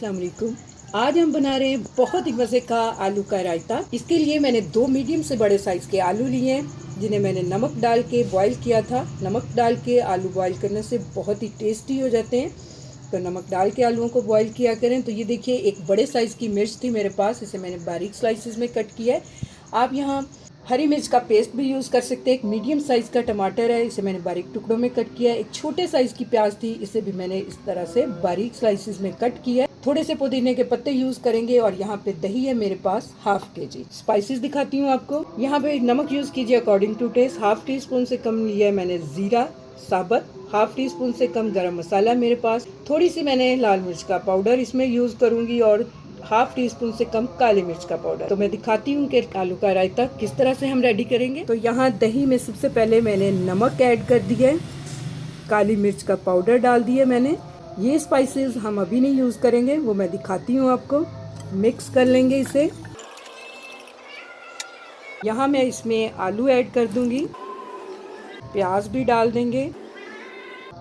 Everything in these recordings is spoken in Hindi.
अस्सलाम वालेकुम। आज हम बना रहे हैं बहुत ही मज़े का आलू का रायता। इसके लिए मैंने 2 मीडियम से बड़े साइज़ के आलू लिए हैं, जिन्हें मैंने नमक डाल के बॉईल किया था। नमक डाल के आलू बॉईल करने से बहुत ही टेस्टी हो जाते हैं, तो नमक डाल के आलूओं को बॉईल किया करें। तो ये देखिए, एक बड़े साइज़ की मिर्च थी मेरे पास, इसे मैंने बारीक स्लाइसिस में कट किया है। आप यहाँ हरी मिर्च का पेस्ट भी यूज़ कर सकते हैं। एक मीडियम साइज़ का टमाटर है, इसे मैंने बारीक टुकड़ों में कट किया है। एक छोटे साइज़ की प्याज थी, इसे भी मैंने इस तरह से बारीक स्लाइसिस में कट किया है। थोड़े से पुदीने के पत्ते यूज़ करेंगे और यहाँ पे दही है मेरे पास हाफ kg। स्पाइसेस दिखाती हूँ आपको। यहाँ पे नमक यूज़ कीजिए according to taste. Half teaspoon से कम लिया है मैंने ज़ीरा साबुत। हाफ टी स्पून से कम गरम मसाला मेरे पास। थोड़ी सी मैंने लाल मिर्च का पाउडर इसमें यूज़ करूँगी और हाफ टी स्पून से कम काली मिर्च का पाउडर। तो मैं दिखाती हूँ कि आलू का रायता किस तरह से हम रेडी करेंगे। तो यहाँ दही में सबसे पहले मैंने नमक ऐड कर दिया है, काली मिर्च का पाउडर डाल दिया मैंने। ये स्पाइसेस हम अभी नहीं यूज़ करेंगे, वो मैं दिखाती हूँ आपको। मिक्स कर लेंगे इसे। यहाँ मैं इसमें आलू ऐड कर दूँगी, प्याज भी डाल देंगे,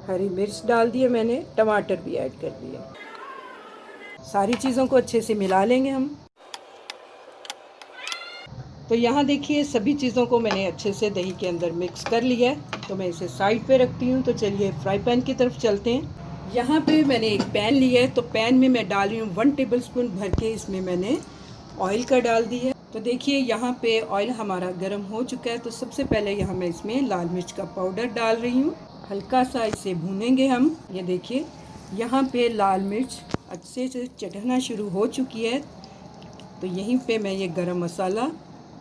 हरी मिर्च डाल दिए मैंने, टमाटर भी ऐड कर दिए। सारी चीज़ों को अच्छे से मिला लेंगे हम। तो यहाँ देखिए, सभी चीज़ों को मैंने अच्छे से दही के अंदर मिक्स कर लिया है। तो मैं इसे साइड पे रखती हूँ। तो चलिए फ्राई पैन की तरफ चलते हैं। यहाँ पे मैंने एक पैन लिया है, तो पैन में मैं डाल रही हूँ 1 टेबलस्पून भर के, इसमें मैंने ऑयल का डाल दी है। तो देखिए यहाँ पे ऑयल हमारा गर्म हो चुका है। तो सबसे पहले यहाँ मैं इसमें लाल मिर्च का पाउडर डाल रही हूँ। हल्का सा इसे भूनेंगे हम। ये देखिए, यहाँ पे लाल मिर्च अच्छे से चढ़ना शुरू हो चुकी है। तो यहीं पे मैं ये गरम मसाला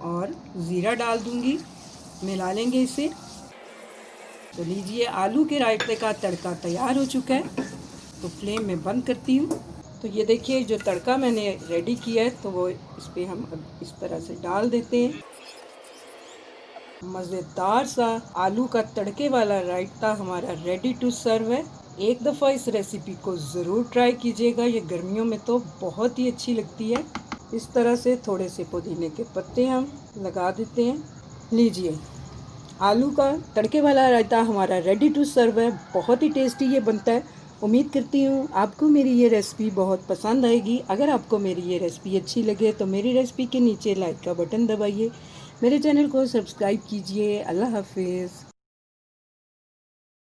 और ज़ीरा डाल दूंगी, मिला लेंगे इसे। तो लीजिए, आलू के रायते का तड़का तैयार हो चुका है। तो फ्लेम में बंद करती हूँ। तो ये देखिए, जो तड़का मैंने रेडी किया है, तो वो इस पर हम अब इस तरह से डाल देते हैं। मज़ेदार सा आलू का तड़के वाला रायता हमारा रेडी टू सर्व है। एक दफ़ा इस रेसिपी को ज़रूर ट्राई कीजिएगा, ये गर्मियों में तो बहुत ही अच्छी लगती है। इस तरह से थोड़े से पुदीने के पत्ते हम लगा देते हैं। लीजिए, आलू का तड़के वाला रायता हमारा रेडी टू सर्व है। बहुत ही टेस्टी ये बनता है। उम्मीद करती हूँ आपको मेरी ये रेसिपी बहुत पसंद आएगी। अगर आपको मेरी ये रेसिपी अच्छी लगे तो मेरी रेसिपी के नीचे लाइक का बटन दबाइए, मेरे चैनल को सब्सक्राइब कीजिए। अल्लाह हाफिज़।